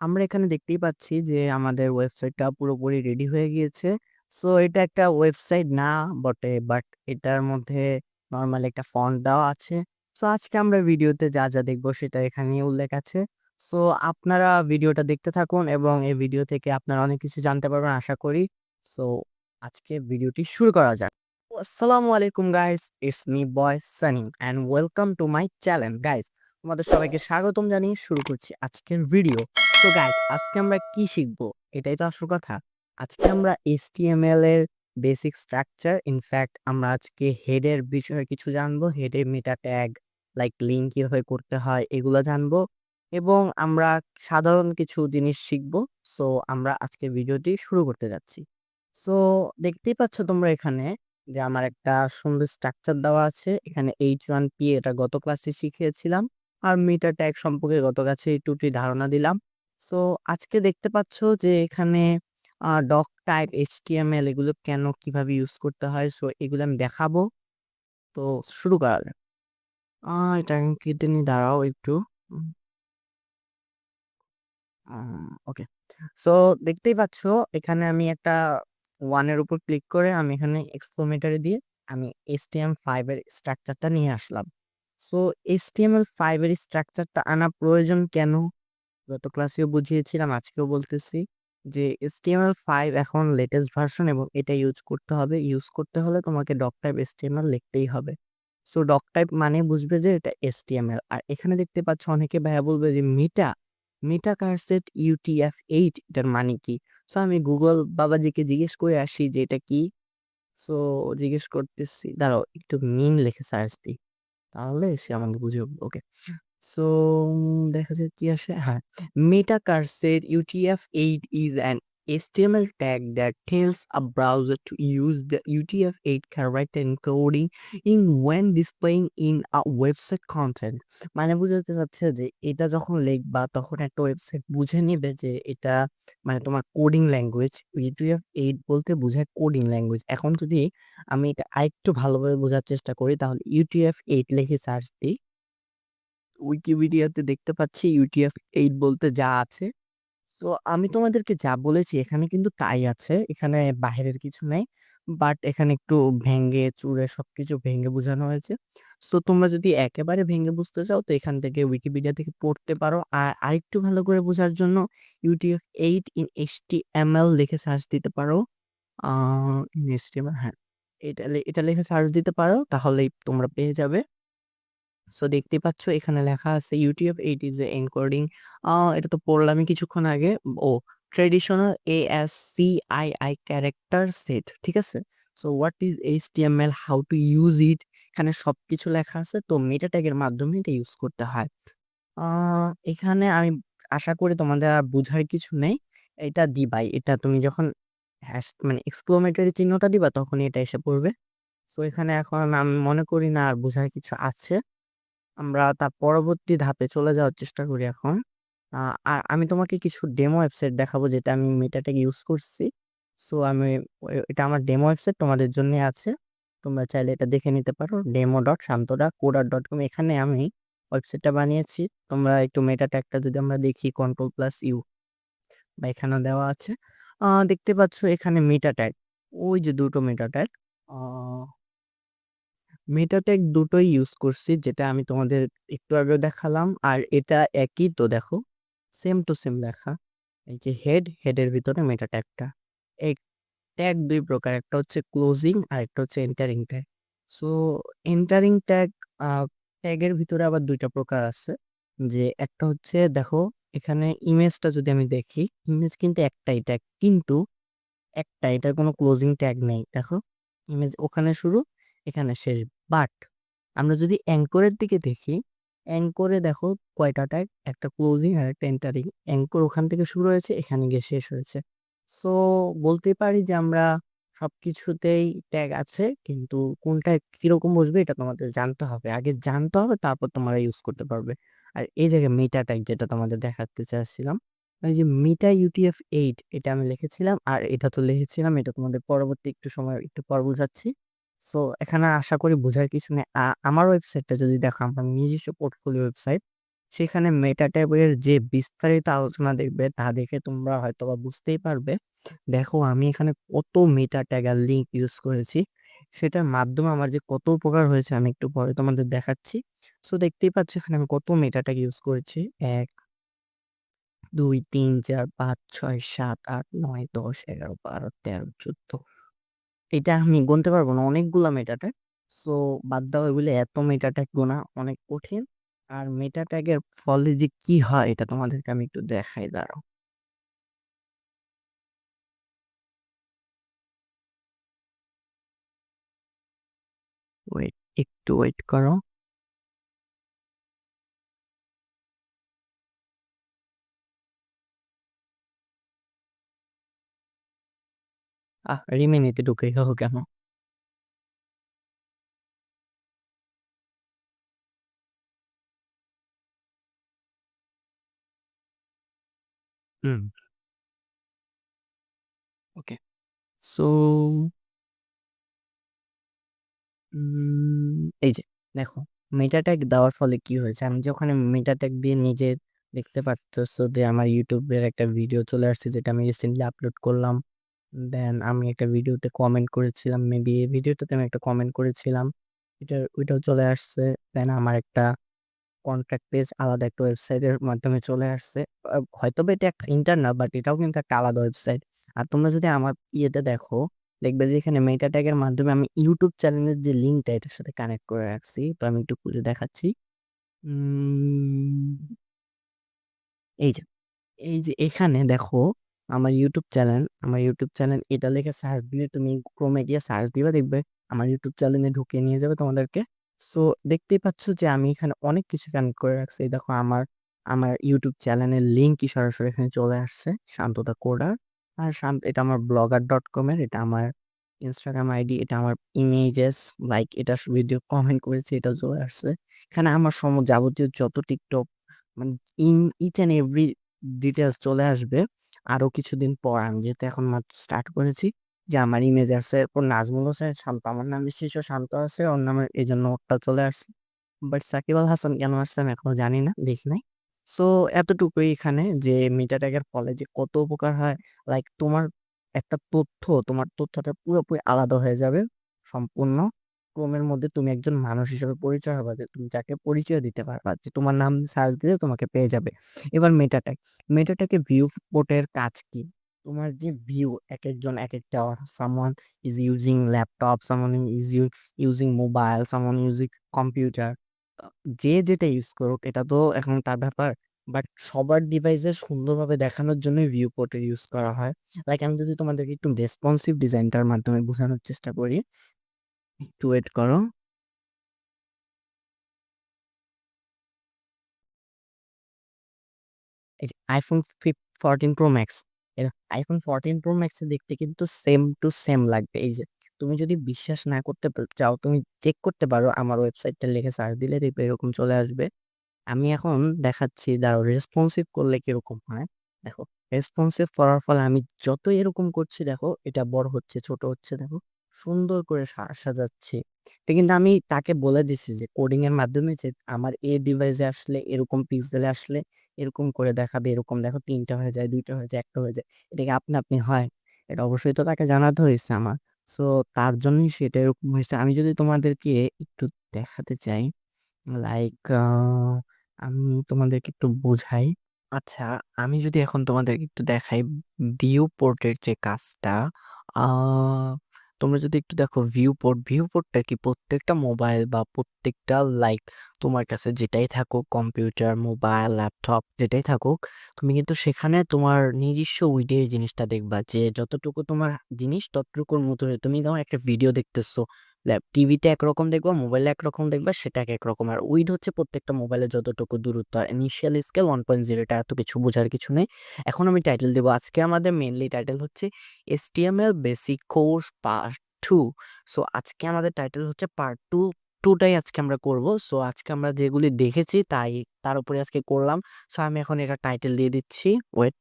আমরা এখানে দেখতেই পাচ্ছি যে আমাদের ওয়েবসাইটটা পুরোপুরি রেডি হয়ে গিয়েছে। সো এটা একটা ওয়েবসাইট না বটে, বাট এটার মধ্যে নরমাল একটা ফন্ট দেওয়া আছে। সো আজকে আমরা ভিডিওতে যা দেখবো সেটা এখানেই উল্লেখ আছে। সো আপনারা ভিডিওটা দেখতে থাকুন এবং এই ভিডিও থেকে আপনারা অনেক কিছু জানতে পারবেন আশা করি। সো আজকে ভিডিওটি শুরু করা যাক। আসসালামু আলাইকুম guys, it's me boy Sunny and welcome to my channel guys. তোমাদের সবাইকে স্বাগতম জানিয়ে শুরু করছি আজকের ভিডিও। তো গাইজ আজকে আমরা কি শিখবো? এটাই তো আসল কথা। আজকে আমরা HTML এর বেসিক স্ট্রাকচার, ইনফ্যাক্ট আমরা আজকে হেডের বিষয়ে কিছু জানবো। হেডের মেটা ট্যাগ লাইক লিঙ্ক কিভাবে করতে হয় এগুলো জানবো এবং আমরা সাধারণ কিছু জিনিস শিখবো। সো আমরা আজকের ভিডিওটি শুরু করতে যাচ্ছি। সো দেখতেই পাচ্ছ তোমরা এখানে যে আমার একটা সুন্দর স্ট্রাকচার দেওয়া আছে। এখানে H1P এটা গত ক্লাসে শিখিয়েছিলাম। আর মিটার ট্যাগ সম্পর্কে গত ক্লাসে একটুটি ধারণা দিলাম। সো আজকে দেখতে পাচ্ছ যে এখানে ডক টাইপ, HTML এগুলো কেন কিভাবে ইউজ করতে হয়, সো এগুলো আমি দেখাবো। তো শুরু করা যাক। এটা আমি কেটে নিই, দাঁড়াও একটু। ওকে। সো দেখতেই পাচ্ছ এখানে আমি একটা 1 এর উপর ক্লিক করে আমি এখানে এক্সক্লেমেটর দিয়ে আমি HTML5 এর স্ট্রাকচারটা নিয়ে আসলাম। সো HTML5 এর স্ট্রাকচারটা আনা প্রয়োজন কেন? গত ক্লাসেও বুঝিয়েছিলাম, আজকেও বলতেছি যে HTML5 এখন লেটেস্ট ভার্সন এবং এটা ইউজ করতে হবে। ইউজ করতে হলে তোমাকে ডক টাইপ HTML লিখতেই হবে। সো ডক টাইপ মানে বুঝবে যে এটা HTML। আর এখানে দেখতে পাচ্ছ অনেকে ভাইয়া বলবে যে মিটা কারসেট UTF-8 এটার মানে কি? সো আমি গুগল বাবাজিকে জিজ্ঞেস করে আসি যে এটা কি? সো জিজ্ঞেস করতেছি, দাঁড়াও একটু মিন লিখে সার্চ দিই। তাহলে সে আমাকে বুঝিয়ে বলবে। ওকে। সো দেখা যায় কি আসে? হ্যাঁ, Metacursor UTF-8 is an HTML tag that tells a browser to use the UTF-8 character encoding in when displaying in a website content. মানে বোঝাতে চাচ্ছে যে এটা যখন লিখবা তখন একটা ওয়েবসাইট বুঝে নিবে যে এটা মানে তোমার কোডিং ল্যাঙ্গুয়েজ। UTF-8 বলতে বোঝায় কোডিং ল্যাঙ্গুয়েজ। এখন যদি আমি এটা আরেকটু ভালোভাবে বোঝার চেষ্টা করি তাহলে UTF-8 লিখে সার্চ দিই। উইকিপিডিয়াতে দেখতে পাচ্ছি UTF-8 বলতে যা আছে। তো আমি তোমাদেরকে যা বলেছি এখানে কিন্তু তাই আছে। এখানে বাহিরের কিছু নাই। বাট এখানে একটু ভেঙে চুরে সবকিছু ভেঙে বোঝানো হয়েছে। সো তোমরা যদি একেবারে ভেঙে বুঝতে চাও তো এখান থেকে উইকিপিডিয়া থেকে পড়তে পারো। আর আরেকটু ভালো করে বোঝার জন্য UTF-8 in HTML লিখে সার্চ দিতে পারো। আ ইন HTML, হ্যাঁ। এটা লিখে সার্চ দিতে পারো তাহলেই তোমরা পেয়ে যাবে। সো দেখতেই পাচ্ছ এখানে লেখা আছে UTF-8 is a encoding, এটা তো পড়লামই কিছুক্ষণ আগে। ও ট্র্যাডিশনাল ASCII ক্যারেক্টার সেট, ঠিক আছে? So what is HTML, how to use it, এখানে সবকিছু লেখা আছে। তো মেটা ট্যাগের মাধ্যমে এটা ইউজ করতে হয়। আ এখানে আমি আশা করি তোমাদের আর বুঝার কিছু নেই। এটা দিবাই। এটা তুমি যখন মানে এক্সক্লেমেটরি চিহ্নটা দিবা তখনই এটা এসে পড়বে। সো এখানে এখন আমি মনে করি না আর বুঝার কিছু আছে। আমরা তার পরবর্তী ধাপে চলে যাওয়ার চেষ্টা করি এখন। আ আর আমি তোমাকে কিছু ডেমো ওয়েবসাইট দেখাবো যেটা আমি মেটাটেক ইউজ করছি। সো আমি এটা আমার ডেমো ওয়েবসাইট তোমাদের জন্যই আছে। তোমরা চাইলে এটা দেখে নিতে পারো। demo.santodakodar.com, এখানে আমি ওয়েবসাইটটা বানিয়েছি। তোমরা একটু মেটাট্যাগটা যদি আমরা দেখি Ctrl+U, বা এখানেও দেওয়া আছে। দেখতে পাচ্ছ এখানে মেটা ট্যাগ। ওই যে দুটো মেটা ট্যাগ। আ মেটাটেক দুটোই ইউজ করছি যেটা আমি তোমাদের একটু আগেও দেখালাম। আর এটা একই তো দেখো, সেম টু সেম লেখা। এই যে হেডের ভিতরে মেটা ট্যাগটা। এই ট্যাগ ২ প্রকার। একটা হচ্ছে ক্লোজিং আর একটা হচ্ছে entering tag. So entering tag uh ট্যাগের ভিতরে আবার ২ টা প্রকার আছে। যে একটা হচ্ছে দেখো এখানে ইমেজটা যদি আমি দেখি, ইমেজ কিন্তু একটাই ট্যাগ। কিন্তু একটা, এটার কোনো ক্লোজিং ট্যাগ নেই। দেখো ইমেজ ওখানে শুরু, এখানে শেষ। বাট আমরা যদি অ্যাঙ্করের দিকে দেখি, অ্যাঙ্করে দেখো কয়টা ট্যাগ, একটা ক্লোজিং আর একটা এন্টারিং। অ্যাঙ্কর ওখান থেকে শুরু হয়েছে, এখানে গিয়ে শেষ হয়েছে। সো বলতে পারি যে আমরা সবকিছুতেই ট্যাগ আছে, কিন্তু কোনটা কিরকম বসবে এটা তোমাদের জানতে হবে। আগে জানতে হবে তারপর তোমরা ইউজ করতে পারবে। আর এই জায়গায় মেটা ট্যাগ যেটা তোমাদের দেখাতে চাচ্ছিলাম, এই যে মিটা UTF-8 এটা আমি লিখেছিলাম আর এটা তো লিখেছিলাম, এটা তোমাদের পরবর্তী একটু সময় একটু পর বুঝাচ্ছি। সো এখানে আশা করি বোঝার কিছু নেই। আমার ওয়েবসাইটটা যদি দেখো, আমার নিজস্ব পোর্টফোলিও ওয়েবসাইট। সেখানে মেটা ট্যাবের যে বিস্তারিত আলোচনা দেখবে তা দেখে তোমরা হয়তোবা বুঝতেই পারবে। দেখো আমি এখানে কত মেটা ট্যাগ আর লিঙ্ক ইউজ করেছি। সেটার মাধ্যমে আমার যে কত উপকার হয়েছে আমি একটু পরে তোমাদের দেখাচ্ছি। সো দেখতেই পাচ্ছ এখানে আমি কত মেটা ট্যাগ ইউজ করেছি। ১, ২, ৩, ৪, ৫, ৬, ৭, ৮, ৯, ১০, ১১, ১২, ১৩, ১৪ এটা আমি গুনতে পারব না। অনেকগুলা মেটা ট্যাগ। সো বাদ দাও এগুলো এত মেটা ট্যাগ গোনা অনেক কঠিন। আর মেটা ট্যাগের ফলে যে কি হয় এটা তোমাদেরকে আমি একটু দেখাই দাঁড়াও। ওয়েট, একটু ওয়েট করো। রিমেনিতে ঢুকে গেল কেন? হুম, ওকে। সো এই যে দেখো মেটা ট্যাগ দেওয়ার ফলে কি হয়েছে? আমি যে ওখানে মেটা ট্যাগ দিয়ে নিজে দেখতে পারতেছো যে আমার ইউটিউবের একটা ভিডিও চলে আসছে যেটা আমি রিসেন্টলি আপলোড করলাম। দেন আমি একটা ভিডিওতে কমেন্ট করেছিলাম। মেবি এই ভিডিওটাতে আমি একটা কমেন্ট করেছিলাম। ওইটাও চলে আসছে। দেন আমার একটা কন্ট্যাক্ট পেজ আলাদা একটা ওয়েবসাইটের মাধ্যমে চলে আসছে। হয়তোবা এটা একটা ইন্টারনাল বাট এটাও কিন্তু একটা আলাদা ওয়েবসাইট। আর তোমরা যদি আমার ইয়েতে দেখো, দেখবে যে এখানে মেটা ট্যাগের মাধ্যমে আমি ইউটিউব চ্যানেলের যে লিঙ্কটা এটার সাথে কানেক্ট করে রাখছি। তো আমি একটু খুঁজে দেখাচ্ছি। উম এই যে এই যে এখানে দেখো আমার ইউটিউব চ্যানেল এটা লিখে সার্চ দিলে তুমি ক্রোমে গিয়ে সার্চ দিবা দেখবে আমার ইউটিউব চ্যানেলে ঢুকিয়ে নিয়ে যাবে তোমাদেরকে। সো দেখতেই পাচ্ছ যে আমি এখানে অনেক কিছু কানেক্ট করে রাখছি। এই দেখো আমার ইউটিউব চ্যানেলের লিঙ্কই সরাসরি এখানে চলে আসছে শান্তদা কোডার। আর এটা আমার blogger.com এর, এটা আমার ইনস্টাগ্রাম আইডি, এটা আমার ইমেজেস লাইক এটা ভিডিও কমেন্ট করেছি এটা চলে আসছে। এখানে আমার যাবতীয় যত টিকটক মানে in each and every details চলে আসবে। আরো কিছুদিন পর আমি যেহেতু এখন মাত্র স্টার্ট করেছি যে আমার ইমেজ আছে, এরপর নাজমুল হোসেন শান্ত, আমার নাম নিশ্চয়ই শান্ত আছে, ওর নামে এজন্য ওরটা চলে আসছে। বাট সাকিব আল হাসান কেন আসছে আমি এখনো জানি না, দেখি নাই। সো এতটুকুই এখানে যে মিটা ট্যাগের ফলে যে কত উপকার হয়। লাইক তোমার তথ্যটা পুরোপুরি আলাদা হয়ে যাবে সম্পূর্ণ। ক্রোমের মধ্যে তুমি একজন মানুষ হিসেবে পরিচয় হবে, যে তুমি যাকে পরিচয় দিতে পারবা যে তোমার নাম সার্চ দিলে তোমাকে পেয়ে যাবে। এবার মেটা ট্যাগে ভিউ পোর্টের কাজ কি? তোমার যে ভিউ একেকজন একেকটা, someone is using laptop, someone is using mobile, someone using computer. যে যেটা ইউজ করুক এটা তো এখন তার ব্যাপার। বাট সবার ডিভাইসে সুন্দরভাবে দেখানোর জন্য ভিউ পোর্টে ইউজ করা হয়। লাইক আমি যদি তোমাদেরকে একটু রেসপন্সিভ ডিজাইনটার মাধ্যমে বোঝানোর চেষ্টা করি, একটু ওয়েট করো। এই যে আইফোন 14 প্রো ম্যাক্স, এর আইফোন 14 প্রো ম্যাক্স দেখতে কিন্তু সেম টু সেম লাগবে। এই যে তুমি যদি বিশ্বাস না করতে চাও তুমি চেক করতে পারো, আমার ওয়েবসাইটটা লিখে সার্চ দিলে দেখবে এরকম চলে আসবে। আমি এখন দেখাচ্ছি, দাঁড়াও রেসপন্সিভ করলে কিরকম হয়। দেখো রেসপন্সিভ করার ফলে আমি যত এরকম করছি দেখো এটা বড় হচ্ছে ছোট হচ্ছে, দেখো সুন্দর করে সাজাচ্ছি। এটা কিন্তু আমি তাকে বলে দিছি যে কোডিং এর মাধ্যমে যে আমার এই ডিভাইসে আসলে এরকম পিক্সেলে আসলে এরকম করে দেখাবে, এরকম দেখো ৩টা হয়ে যায়, ২টা হয়ে যায়, ১টা হয়ে যায়। এটা কি আপনা আপনি হয়? এটা অবশ্যই তো তাকে জানাতে হয়েছে আমার। সো তার জন্যই সেটা এরকম হয়েছে। আমি যদি তোমাদেরকে একটু দেখাতে চাই, লাইক আমি তোমাদেরকে একটু বোঝাই। আচ্ছা, আমি যদি এখন তোমাদেরকে একটু দেখাই ভিউ পোর্টের যে কাজটা, আ তোমরা যদি একটু দেখো ভিউ পোর্টটা কি প্রত্যেকটা মোবাইল বা প্রত্যেকটা লাইক তোমার কাছে যেটাই থাকুক কম্পিউটার, মোবাইল, ল্যাপটপ যেটাই থাকুক, তুমি কিন্তু সেখানে তোমার নিজস্ব ওয়ে জিনিসটা দেখবা যে যতটুকু তোমার জিনিস ততটুকুর মতো তুমি ধরো একটা ভিডিও দেখতেছো, টিভিতে একরকম দেখবা, মোবাইলে একরকম দেখবা, সেটা একরকম। আর উইড হচ্ছে প্রত্যেকটা মোবাইলে যতটুকু দূরত্ব। আর ইনিশিয়াল স্কেল 1.0, এটা এত কিছু বোঝার কিছু নেই। এখন আমি টাইটেল দেবো, আজকে আমাদের মেইনলি টাইটেল হচ্ছে HTML basic course part 2। So আজকে আমাদের টাইটেল হচ্ছে পার্ট 2, টাই আজকে আমরা করব। সো আজকে আমরা যেগুলি দেখেছি তার উপরে আজকে করলাম। সো আমি এখন এটা টাইটেল দিয়ে দিচ্ছি, ওয়েট।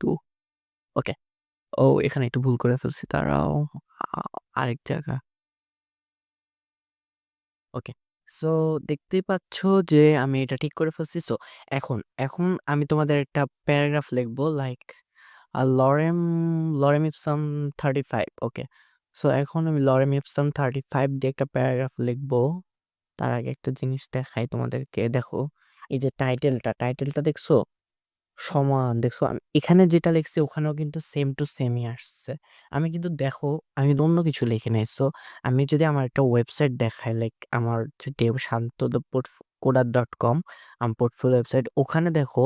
2, ওকে। ও এখানে একটু ভুল করে ফেলছি। দাঁড়াও। আ আরেক জায়গা। ওকে। সো দেখতেই পাচ্ছ যে আমি এটা ঠিক করে ফেলছি। সো এখন, এখন আমি তোমাদের একটা প্যারাগ্রাফ লিখবো লাইক লরেম লরেম ইপসাম 35 ওকে। সো এখন আমি লরেম ইপসাম 35 দিয়ে একটা প্যারাগ্রাফ লিখবো। তার আগে একটা জিনিস দেখাই তোমাদেরকে। দেখো, এই যে টাইটেলটা দেখছো? সমান দেখছো? আমি এখানে যেটা লিখছি ওখানেও কিন্তু সেম টু সেমই আসছে। আমি কিন্তু দেখো, আমি কিন্তু অন্য কিছু লিখি নাই। সো আমি যদি আমার একটা ওয়েবসাইট দেখাই লাইক আমার যদি শান্ত কোডার.কম আমার পোর্টফোলিও ওয়েবসাইট, ওখানে দেখো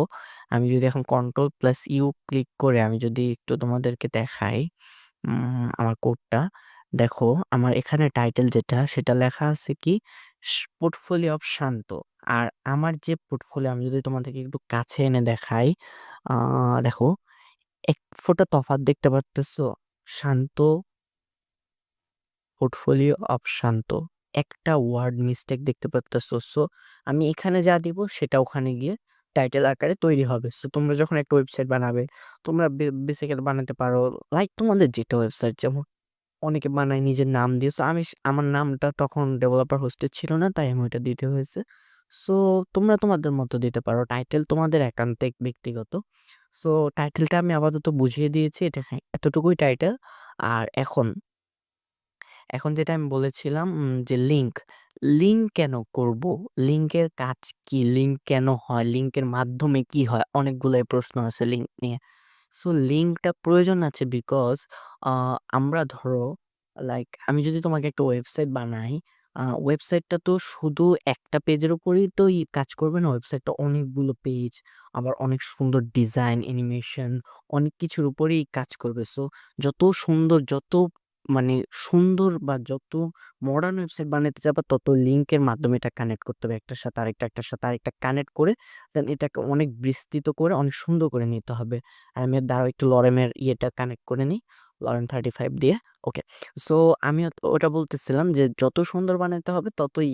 আমি যদি এখন কন্ট্রোল প্লাস ইউ ক্লিক করে আমি যদি একটু তোমাদেরকে দেখাই আমার কোডটা, দেখো আমার এখানে টাইটেল যেটা সেটা লেখা আছে কি পোর্টফোলিও অফ শান্ত। আর আমার যে পোর্টফোলিও আমি যদি তোমাদেরকে একটু কাছে এনে দেখাই, দেখো এক ফোঁটা তফাৎ দেখতে পারতেছো? শান্ত, পোর্টফোলিও অফ শান্ত। একটা ওয়ার্ড মিস্টেক দেখতে পারতেছো। সো আমি এখানে যা দিব সেটা ওখানে গিয়ে টাইটেল আকারে তৈরি হবে। সো তোমরা যখন একটা ওয়েবসাইট বানাবে, তোমরা বেসিক্যালি বানাতে পারো লাইক তোমাদের যেটা ওয়েবসাইট, যেমন অনেকে বানায় নিজের নাম দিয়ে। সো আমি আমার নামটা তখন ডেভেলপার হোস্টেড ছিল না, তাই আমি ওইটা দিতে হয়েছে। সো তোমরা তোমাদের মতো দিতে পারো। টাইটেল তোমাদের একান্তিক ব্যক্তিগত। সো টাইটেলটা আমি আপাতত বুঝিয়ে দিয়েছি। এটা হ্যাঁ, এতটুকুই টাইটেল। আর এখন, এখন যেটা আমি বলেছিলাম যে লিঙ্ক কেন করব? লিঙ্কের কাজ কি? লিঙ্ক কেন হয়? লিঙ্কের মাধ্যমে কি হয়? অনেকগুলাই প্রশ্ন আছে লিঙ্ক নিয়ে। সো লিঙ্কটা প্রয়োজন আছে বিকজ আ আমরা ধরো লাইক আমি যদি তোমাকে একটা ওয়েবসাইট বানাই, ওয়েবসাইটটা তো শুধু একটা পেজের উপরেই তো কাজ করবে না। ওয়েবসাইটটা অনেকগুলো পেজ, আবার অনেক সুন্দর ডিজাইন, অ্যানিমেশন অনেক কিছুর উপরেই কাজ করবে। সো যত সুন্দর, যত মানে সুন্দর বা যত মডার্ন ওয়েবসাইট বানাতে যাবা তত লিঙ্কের মাধ্যমে এটা কানেক্ট করতে হবে। একটার সাথে আরেকটা, একটার সাথে আরেকটা কানেক্ট করে দেন এটাকে অনেক বিস্তৃত করে অনেক সুন্দর করে নিতে হবে। আর আমি দাঁড়াও একটু লরেমের ইয়েটা কানেক্ট করে নিই। লরেম 35 দিয়ে। ওকে। সো আমি ওটা বলতেছিলাম যে যত সুন্দর বানাতে হবে ততই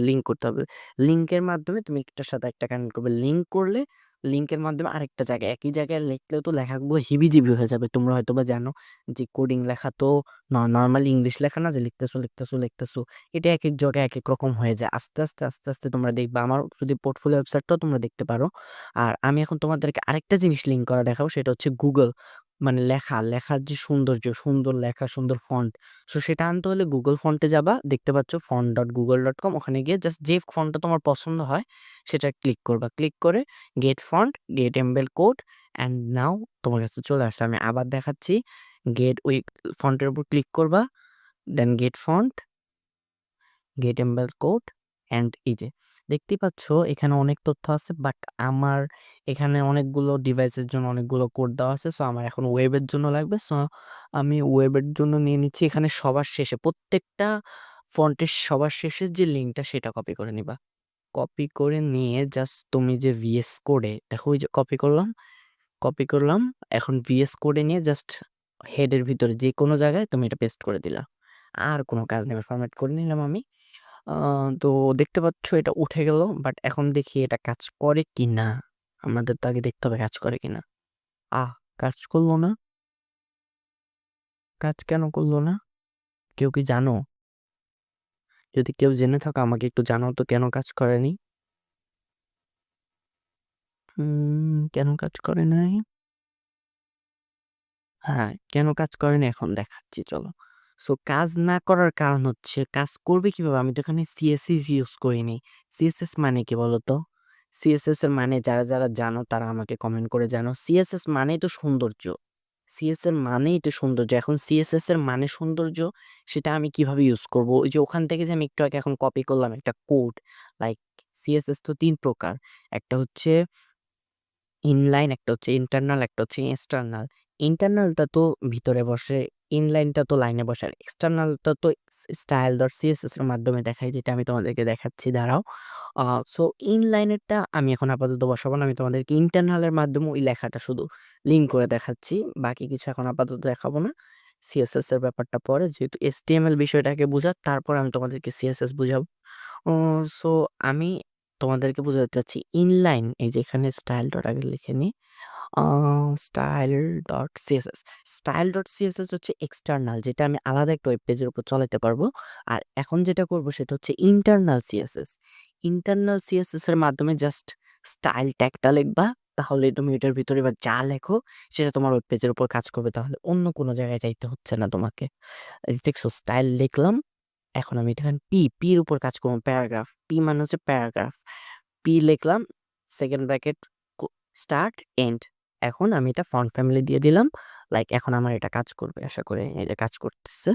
লিঙ্ক করতে হবে। লিঙ্কের মাধ্যমে তুমি একটার সাথে একটা কানেক্ট করবে। লিঙ্ক করলে লিঙ্কের মাধ্যমে আরেকটা জায়গায়, একই জায়গায় লিখলেও তো লেখাগুলো হিবিজিবি হয়ে যাবে। তোমরা হয়তোবা জানো যে কোডিং লেখা তো নরমাল ইংলিশ লেখা না যে লিখতেছো। এটা একেক জায়গায় একেক রকম হয়ে যায়। আস্তে আস্তে তোমরা দেখবা। আমার যদি পোর্টফোলিও ওয়েবসাইটটাও তোমরা দেখতে পারো। আর আমি এখন তোমাদেরকে আরেকটা জিনিস লিঙ্ক করা দেখাবো, সেটা হচ্ছে গুগল। মানে লেখার যে সৌন্দর্য, সুন্দর লেখা, সুন্দর ফন্ট। সো সেটা আনতে হলে গুগল ফন্টে যাবা। দেখতে পাচ্ছ font.google.com, ওখানে গিয়ে জাস্ট যে ফন্টটা তোমার পছন্দ হয় সেটা ক্লিক করবা। ক্লিক করে get font, get embed code and now তোমার কাছে চলে আসছে। আমি আবার দেখাচ্ছি। গেট ওই ফন্টের উপর ক্লিক করবা, then get font, get embed code and এই যে দেখতেই পাচ্ছ এখানে অনেক তথ্য আছে, বাট আমার এখানে অনেকগুলো ডিভাইসের জন্য অনেকগুলো কোড দেওয়া আছে। সো আমার এখন ওয়েবের জন্য লাগবে। সো আমি ওয়েবের জন্য নিয়ে নিচ্ছি। এখানে সবার শেষে প্রত্যেকটা ফন্টের সবার শেষের যে লিঙ্কটা সেটা কপি করে নিবা। কপি করে নিয়ে জাস্ট তুমি যে ভিএস কোডে দেখো, ওই যে কপি করলাম। এখন ভিএস কোডে নিয়ে জাস্ট হেডের ভিতরে যে কোনো জায়গায় তুমি এটা পেস্ট করে দিলা। আর কোনো কাজ নেই। ফরম্যাট করে নিলাম আমি। আ তো দেখতে পাচ্ছ এটা উঠে গেল। বাট এখন দেখি এটা কাজ করে কিনা? আমাদের তো আগে দেখতে হবে কাজ করে কিনা। আহ! কাজ করল না। কাজ কেন করল না? কেউ কি জানো? যদি কেউ জেনে থাকো আমাকে একটু জানাও তো কেন কাজ করেনি? কেন কাজ করে নাই? হ্যাঁ, কেন কাজ করেনি এখন দেখাচ্ছি চলো। সো কাজ না করার কারণ হচ্ছে কাজ করবে কিভাবে? আমি তো এখানে সিএসএস ইউজ করিনি। সিএসএস মানে কি বলতো? সিএসএস এর মানে যারা জানো তারা আমাকে কমেন্ট করে জানাও। সিএসএস মানেই তো সৌন্দর্য। সিএসএস মানেই তো সৌন্দর্য। এখন সিএসএস এর মানে সৌন্দর্য, সেটা আমি কিভাবে ইউজ করব? ওই যে ওখান থেকে যে আমি একটু আগে এখন কপি করলাম একটা কোড, লাইক সিএসএস তো ৩ প্রকার। একটা হচ্ছে ইনলাইন, একটা হচ্ছে ইন্টারনাল, একটা হচ্ছে এক্সটার্নাল। ইন্টারনালটা তো ভিতরে বসে, ইনলাইনটা তো লাইনে বসে, আর এক্সটার্নালটা তো style.css এর মাধ্যমে দেখায়, যেটা আমি তোমাদেরকে দেখাচ্ছি দাঁড়াও। আ সো ইনলাইনেরটা আমি এখন আপাতত বসাবো না। আমি তোমাদেরকে ইন্টারনালের মাধ্যমে ওই লেখাটা শুধু লিঙ্ক করে দেখাচ্ছি। বাকি কিছু এখন আপাতত দেখাবো না। সিএসএস এর ব্যাপারটা পরে, যেহেতু HTML বিষয়টাকে বুঝা, তারপর আমি তোমাদেরকে সিএসএস বুঝাবো। ও সো আমি তোমাদেরকে বোঝাতে চাচ্ছি ইনলাইন এই যে এখানে স্টাইল ডট আগে লিখে নিই। Style dot CSS. Style dot CSS হচ্ছে এক্সটার্নাল, যেটা আমি আলাদা একটা ওয়েব পেজের উপর চালাতে পারবো। আর এখন যেটা করব সেটা হচ্ছে ইন্টারনাল সিএসএস। ইন্টারনাল সিএসএস এর মাধ্যমে জাস্ট স্টাইল ট্যাগটা লিখবা, তাহলে তুমি এটার ভিতরে এবার যা লেখো সেটা তোমার ওয়েব পেজের উপর কাজ করবে। তাহলে অন্য কোনো জায়গায় যাইতে হচ্ছে না তোমাকে। এই যে দেখছো স্টাইল লিখলাম, এখন আমি এখানে পির উপর কাজ করব। প্যারাগ্রাফ, পি মানে হচ্ছে প্যারাগ্রাফ। পি লিখলাম, সেকেন্ড ব্র্যাকেট, স্টার্ট, এন্ড। এখন আমি এটা ফন্ট ফ্যামিলি দিয়ে দিলাম। লাইক এখন আমার এটা কাজ করবে আশা করি। এই যে কাজ করতেছে।